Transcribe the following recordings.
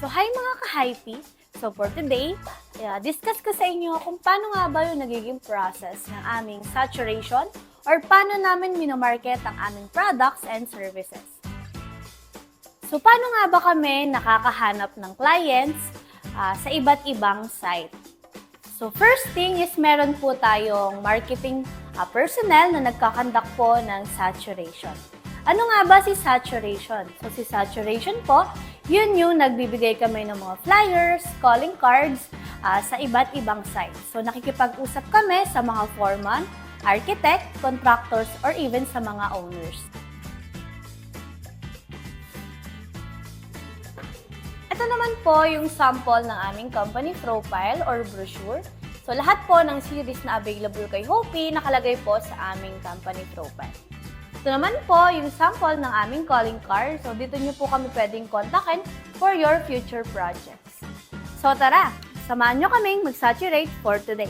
So, hi mga ka-hypey! So, for today, discuss ko sa inyo kung paano nga ba yung nagiging process ng aming saturation or paano namin minomarket ang aming products and services. So, paano nga ba kami nakakahanap ng clients sa iba't ibang site? So, first thing is meron po tayong marketing personnel na nagkakandak po ng saturation. Ano nga ba si saturation? So, si saturation po, yun yung nagbibigay kami ng mga flyers, calling cards sa iba't ibang sites. So, nakikipag-usap kami sa mga foreman, architect, contractors, or even sa mga owners. Ito naman po yung sample ng aming company profile or brochure. So, lahat po ng series na available kay Hopi nakalagay po sa aming company profile. Ito naman po yung sample ng aming calling card. So, dito nyo po kami pwedeng kontakin for your future projects. So, tara! Samahan nyo kaming mag-saturate for today.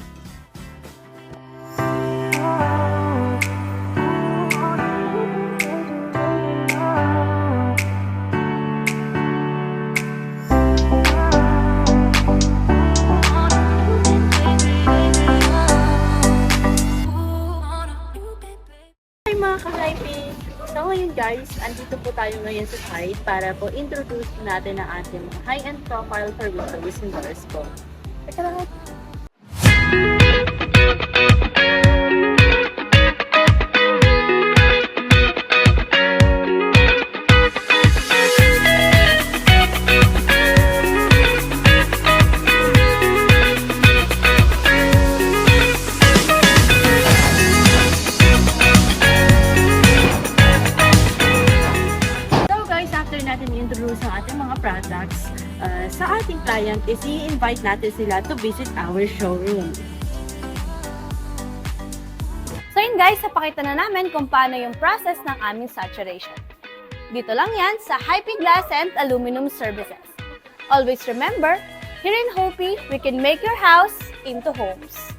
So ngayon guys, andito po tayo ngayon sa site para po introduce natin ang ating mga high-end profile for windows and doors po. Teka lang. Introduce ang ating mga products sa ating client is i-invite natin sila to visit our showroom. So yun guys, napakita na namin kung paano yung process ng aming saturation. Dito lang yan sa Hypey Glass and Aluminum Services. Always remember, here in Hopi, we can make your house into homes.